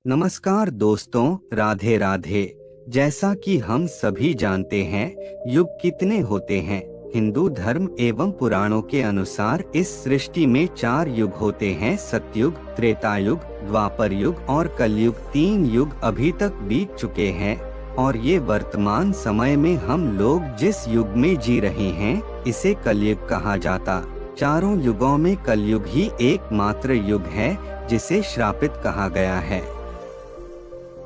नमस्कार दोस्तों, राधे राधे। जैसा कि हम सभी जानते हैं, युग कितने होते हैं। हिंदू धर्म एवं पुराणों के अनुसार इस सृष्टि में 4 युग होते हैं: सतयुग, त्रेता युग, द्वापर युग और कलयुग। 3 युग अभी तक बीत चुके हैं और ये वर्तमान समय में हम लोग जिस युग में जी रहे हैं, इसे कलयुग कहा जाता। चारों युगों में कलयुग ही एकमात्र युग है जिसे श्रापित कहा गया है।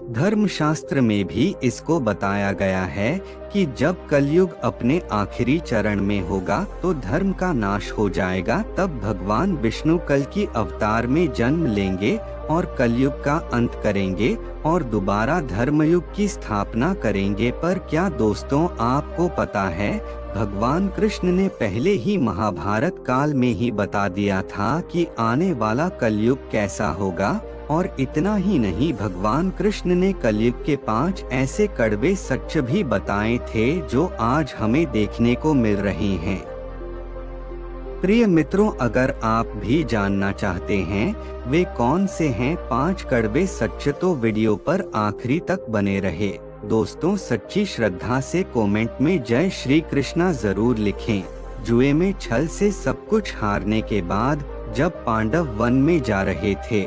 धर्मशास्त्र में भी इसको बताया गया है कि जब कलयुग अपने आखिरी चरण में होगा तो धर्म का नाश हो जाएगा। तब भगवान विष्णु कल की अवतार में जन्म लेंगे और कलयुग का अंत करेंगे और दोबारा धर्मयुग की स्थापना करेंगे। पर क्या दोस्तों, आपको पता है, भगवान कृष्ण ने पहले ही महाभारत काल में ही बता दिया था कि आने वाला कलयुग कैसा होगा। और इतना ही नहीं, भगवान कृष्ण ने कलयुग के 5 ऐसे कड़वे सच भी बताए थे जो आज हमें देखने को मिल रहे हैं। प्रिय मित्रों, अगर आप भी जानना चाहते हैं वे कौन से हैं 5 कड़वे सच, तो वीडियो पर आखिरी तक बने रहे। दोस्तों, सच्ची श्रद्धा से कमेंट में जय श्री कृष्णा जरूर लिखें। जुए में छल से सब कुछ हारने के बाद जब पांडव वन में जा रहे थे,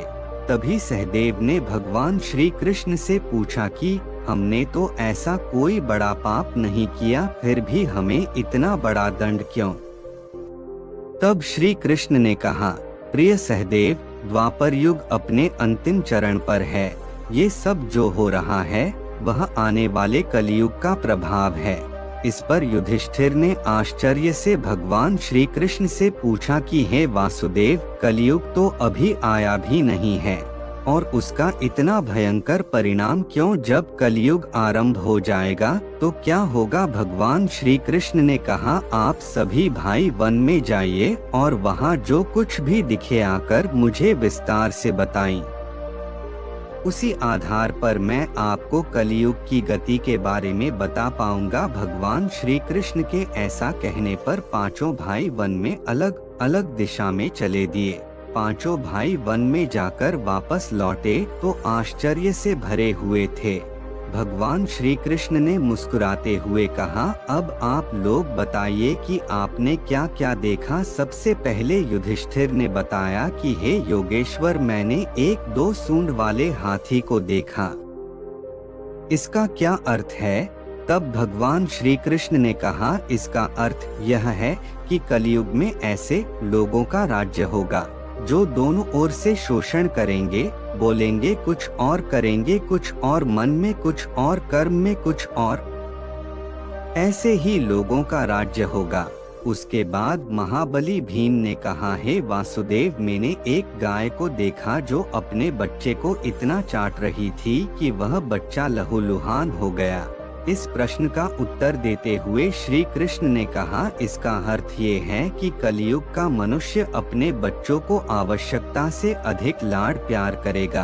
तभी सहदेव ने भगवान श्री कृष्ण से पूछा कि हमने तो ऐसा कोई बड़ा पाप नहीं किया, फिर भी हमें इतना बड़ा दंड क्यों? तब श्री कृष्ण ने कहा, प्रिय सहदेव, द्वापर युग अपने अंतिम चरण पर है। ये सब जो हो रहा है वह आने वाले कलयुग का प्रभाव है। इस पर युधिष्ठिर ने आश्चर्य से भगवान श्री कृष्ण से पूछा कि हे वासुदेव, कलयुग तो अभी आया भी नहीं है और उसका इतना भयंकर परिणाम क्यों? जब कलयुग आरंभ हो जाएगा तो क्या होगा? भगवान श्री कृष्ण ने कहा, आप सभी भाई वन में जाइए और वहाँ जो कुछ भी दिखे आकर मुझे विस्तार से बताएं। उसी आधार पर मैं आपको कलयुग की गति के बारे में बता पाऊंगा। भगवान श्री कृष्ण के ऐसा कहने पर पांचों भाई वन में अलग अलग दिशा में चले दिए। पांचों भाई वन में जाकर वापस लौटे तो आश्चर्य से भरे हुए थे। भगवान श्री कृष्ण ने मुस्कुराते हुए कहा, अब आप लोग बताइए कि आपने क्या क्या देखा। सबसे पहले युधिष्ठिर ने बताया कि हे योगेश्वर, मैंने एक 2 सूंड वाले हाथी को देखा। इसका क्या अर्थ है? तब भगवान श्री कृष्ण ने कहा, इसका अर्थ यह है कि कलयुग में ऐसे लोगों का राज्य होगा जो दोनों ओर से शोषण करेंगे, बोलेंगे कुछ और करेंगे कुछ और, मन में कुछ और, कर्म में कुछ और। ऐसे ही लोगों का राज्य होगा। उसके बाद महाबली भीम ने कहा, हे वासुदेव, मैंने एक गाय को देखा जो अपने बच्चे को इतना चाट रही थी कि वह बच्चा लहूलुहान हो गया। इस प्रश्न का उत्तर देते हुए श्री कृष्ण ने कहा, इसका अर्थ ये है कि कलयुग का मनुष्य अपने बच्चों को आवश्यकता से अधिक लाड प्यार करेगा।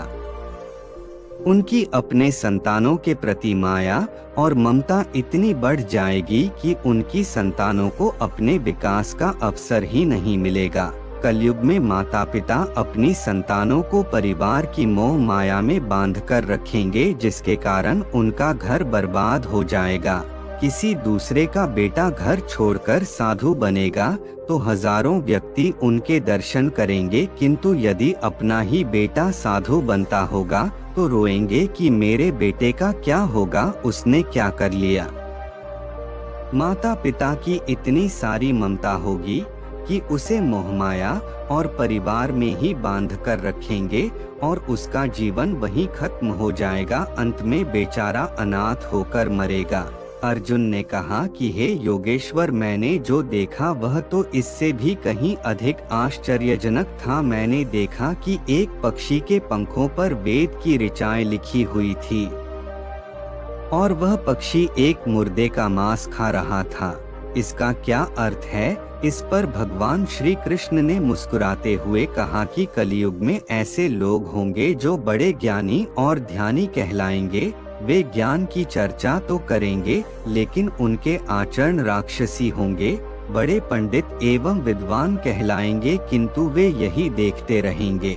उनकी अपने संतानों के प्रति माया और ममता इतनी बढ़ जाएगी कि उनकी संतानों को अपने विकास का अवसर ही नहीं मिलेगा। कलयुग में माता पिता अपनी संतानों को परिवार की मोह माया में बांधकर रखेंगे, जिसके कारण उनका घर बर्बाद हो जाएगा। किसी दूसरे का बेटा घर छोड़कर साधु बनेगा तो हजारों व्यक्ति उनके दर्शन करेंगे, किंतु यदि अपना ही बेटा साधु बनता होगा तो रोएंगे कि मेरे बेटे का क्या होगा, उसने क्या कर लिया। माता पिता की इतनी सारी ममता होगी कि उसे मोहमाया और परिवार में ही बांध कर रखेंगे और उसका जीवन वहीं खत्म हो जाएगा। अंत में बेचारा अनाथ होकर मरेगा। अर्जुन ने कहा कि हे योगेश्वर, मैंने जो देखा वह तो इससे भी कहीं अधिक आश्चर्यजनक था। मैंने देखा कि एक पक्षी के पंखों पर वेद की ऋचाएं लिखी हुई थी और वह पक्षी एक मुर्दे का मांस खा रहा था। इसका क्या अर्थ है? इस पर भगवान श्री कृष्ण ने मुस्कुराते हुए कहा कि कलयुग में ऐसे लोग होंगे जो बड़े ज्ञानी और ध्यानी कहलाएंगे। वे ज्ञान की चर्चा तो करेंगे लेकिन उनके आचरण राक्षसी होंगे। बड़े पंडित एवं विद्वान कहलाएंगे किंतु वे यही देखते रहेंगे।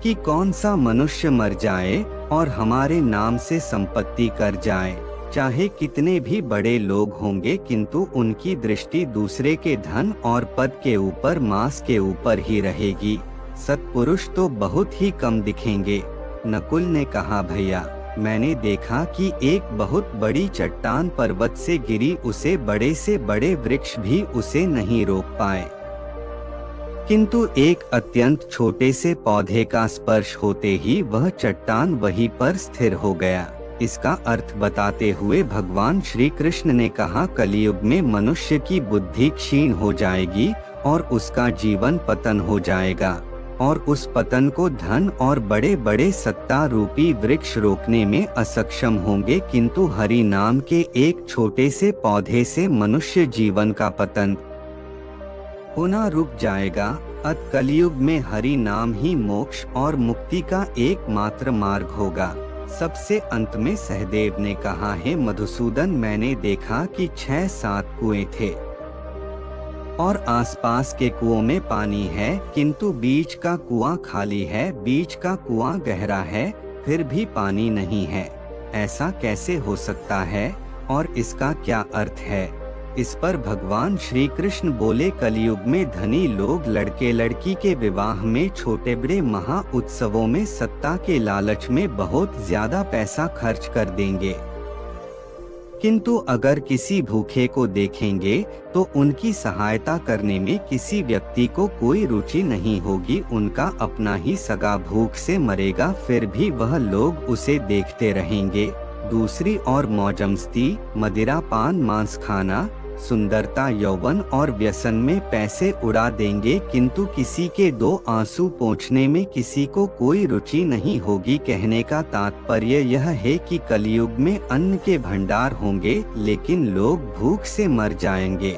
कि कौन सा मनुष्य मर जाए और हमारे नाम से संपत्ति कर जाए। चाहे कितने भी बड़े लोग होंगे किंतु उनकी दृष्टि दूसरे के धन और पद के ऊपर, मांस के ऊपर ही रहेगी। सत्पुरुष तो बहुत ही कम दिखेंगे। नकुल ने कहा, भैया मैंने देखा कि एक बहुत बड़ी चट्टान पर्वत से गिरी, उसे बड़े से बड़े वृक्ष भी उसे नहीं रोक पाए, किंतु एक अत्यंत छोटे से पौधे का स्पर्श होते ही वह चट्टान वहीं पर स्थिर हो गया। इसका अर्थ बताते हुए भगवान श्री कृष्ण ने कहा, कलियुग में मनुष्य की बुद्धि क्षीण हो जाएगी और उसका जीवन पतन हो जाएगा, और उस पतन को धन और बड़े बड़े सत्ता रूपी वृक्ष रोकने में असक्षम होंगे, किंतु हरि नाम के एक छोटे से पौधे से मनुष्य जीवन का पतन होना रुक जाएगा। अत कलियुग में हरि नाम ही मोक्ष और मुक्ति का एकमात्र मार्ग होगा। सबसे अंत में सहदेव ने कहा, है मधुसूदन, मैंने देखा कि 6-7 कुएं थे और आसपास के कुओं में पानी है, किंतु बीच का कुआं खाली है, बीच का कुआं गहरा है, फिर भी पानी नहीं है। ऐसा कैसे हो सकता है और इसका क्या अर्थ है? इस पर भगवान श्री कृष्ण बोले, कलियुग में धनी लोग लड़के लड़की के विवाह में, छोटे बड़े महा उत्सवों में सत्ता के लालच में बहुत ज्यादा पैसा खर्च कर देंगे, किंतु अगर किसी भूखे को देखेंगे तो उनकी सहायता करने में किसी व्यक्ति को कोई रुचि नहीं होगी। उनका अपना ही सगा भूख से मरेगा, फिर भी वह लोग उसे देखते रहेंगे। दूसरी ओर मौजमस्ती, मदिरा पान मांस खाना, सुंदरता, यौवन और व्यसन में पैसे उड़ा देंगे, किंतु किसी के 2 आंसू पोंछने में किसी को कोई रुचि नहीं होगी। कहने का तात्पर्य यह है कि कलियुग में अन्न के भंडार होंगे लेकिन लोग भूख से मर जाएंगे।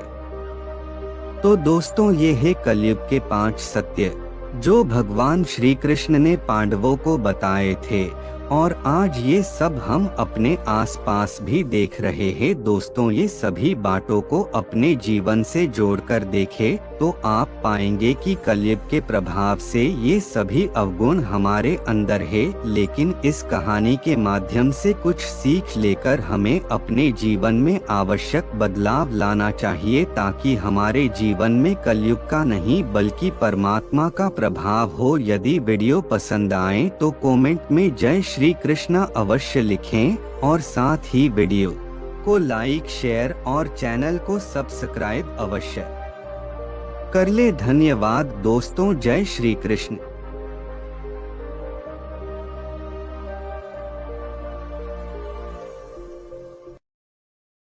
तो दोस्तों, ये है कलियुग के 5 सत्य जो भगवान श्री कृष्ण ने पांडवों को बताए थे, और आज ये सब हम अपने आसपास भी देख रहे हैं। दोस्तों, ये सभी बातों को अपने जीवन से जोड़कर देखें तो आप पाएंगे कि कलयुग के प्रभाव से ये सभी अवगुण हमारे अंदर है, लेकिन इस कहानी के माध्यम से कुछ सीख लेकर हमें अपने जीवन में आवश्यक बदलाव लाना चाहिए, ताकि हमारे जीवन में कलयुग का नहीं बल्कि परमात्मा का प्रभाव हो। यदि वीडियो पसंद आए तो कमेंट में जय श्री कृष्ण अवश्य लिखें, और साथ ही वीडियो को लाइक, शेयर और चैनल को सब्सक्राइब अवश्य कर ले। धन्यवाद दोस्तों, जय श्री कृष्ण।